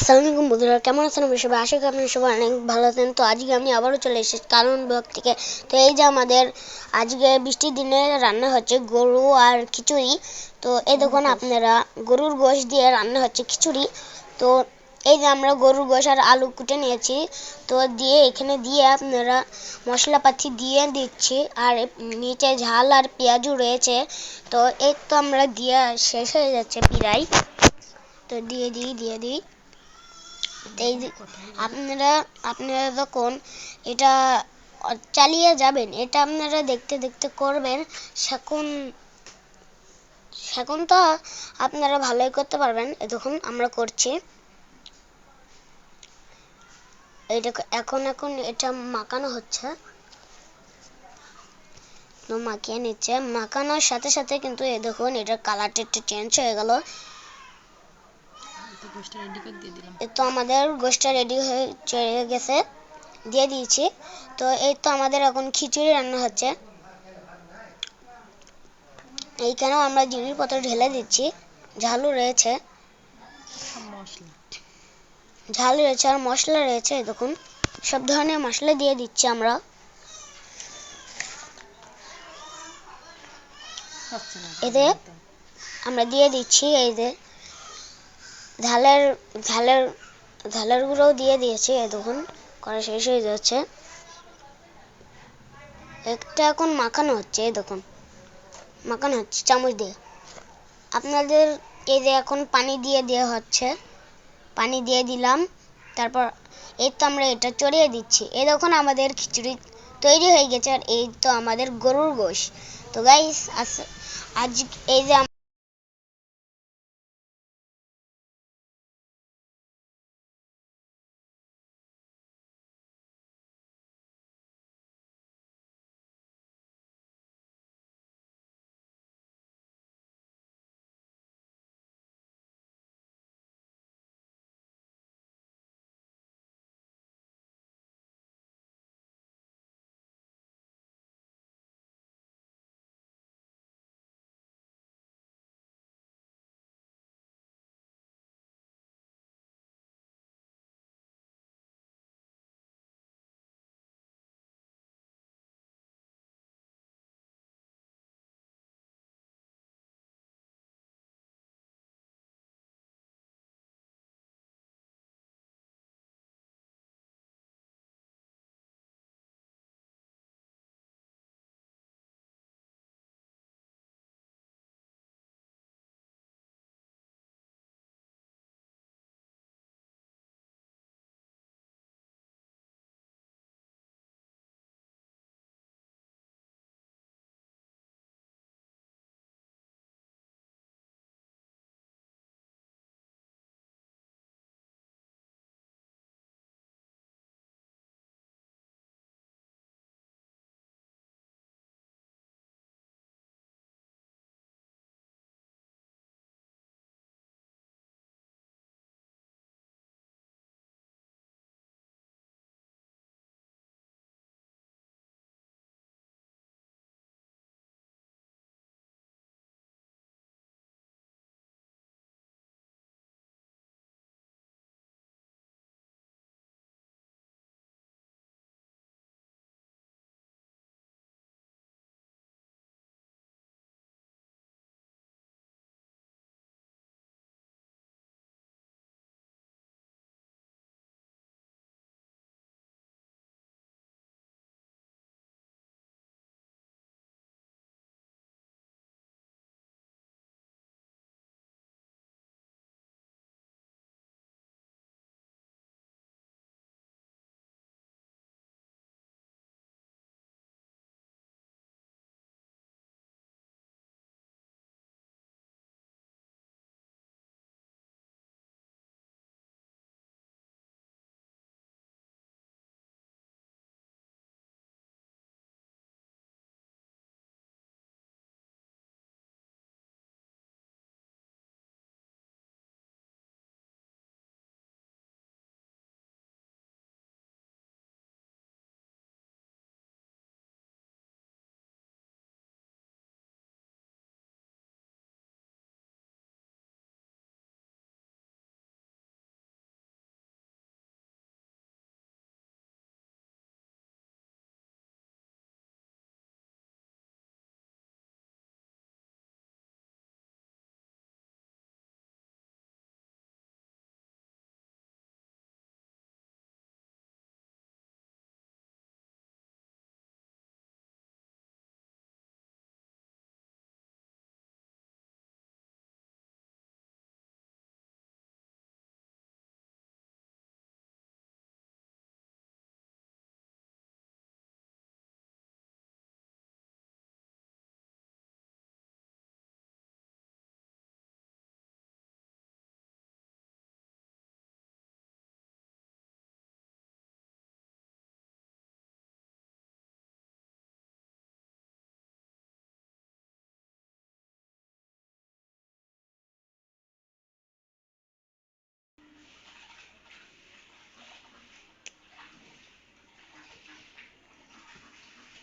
আসসালামু আলাইকুম বন্ধুরা, কেমন আছেন আপনারা সবাই? আশা করি আপনারা সবাই অনেক ভালো আছেন। তো আজকে আমি আবারও চলে এসেছি কারণ ব্লগ থেকে। তো এই যে আমাদের আজকে বৃষ্টির দিনে রান্না হচ্ছে গরু আর খিচুড়ি। তো এই দেখুন আপনারা, গরুর গোশত দিয়ে রান্না হচ্ছে খিচুড়ি। তো এই যে আমরা গরুর গোশত আর আলু কুটে নিয়েছি, তো দিয়ে এখানে দিয়ে আপনারা মশলাপাতি দিয়ে দিচ্ছি, আর নিচে ঝাল আর পেঁয়াজও রয়েছে। তো এই তো আমরা দিয়ে শেষ হয়ে যাচ্ছে প্রায়। তো দিয়ে দিই এই আপনারা আপনারা যখন এটা চালিয়ে যাবেন, এটা আপনারা দেখতে দেখতে করবেন। সেখন সেখন তো আপনারা ভালোই করতে পারবেন। দেখুন আমরা করছি এটা এখন এটা মাখানো হচ্ছে। তো মাখিয়ে নিচ্ছে, মাখানোর সাথে সাথে কিন্তু এই দেখুন এটার কালারটা একটু চেঞ্জ হয়ে গেল। তো আমাদের গোশতটা রেডি হয়ে চলে গেছে, দিয়ে দিয়েছি। তো এই তো আমাদের এখন খিচুড়ি রান্না হচ্ছে। এইখানেও আমরা জিনিসপত্র ঢেলে দিচ্ছি। ঝালও রয়েছে, ঝাল রয়েছে আর মশলা রয়েছে। দেখুন সব ধরনের মশলা দিয়ে দিচ্ছি আমরা। এতে আমরা দিয়ে দিচ্ছি এই যে ঝালের ঝালের ঝালের গুঁড়োও দিয়ে দিয়েছি। এই দেখুন করা শেষ হয়ে যাচ্ছে, একটা এখন মাখানো হচ্ছে। এই দেখুন মাখানো হচ্ছে চামচ দিয়ে। আপনাদের এই যে এখন পানি দিয়ে দেওয়া হচ্ছে, পানি দিয়ে দিলাম। তারপর এই তো আমরা এটা চড়িয়ে দিচ্ছি। এই দেখুন আমাদের খিচুড়ি তৈরি হয়ে গেছে। আর এই তো আমাদের গরুর গোশত। তো গাইস আজ এই যে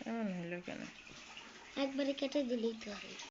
এমন হলো কেন? একবারে কেটে দিলেই তো হয়।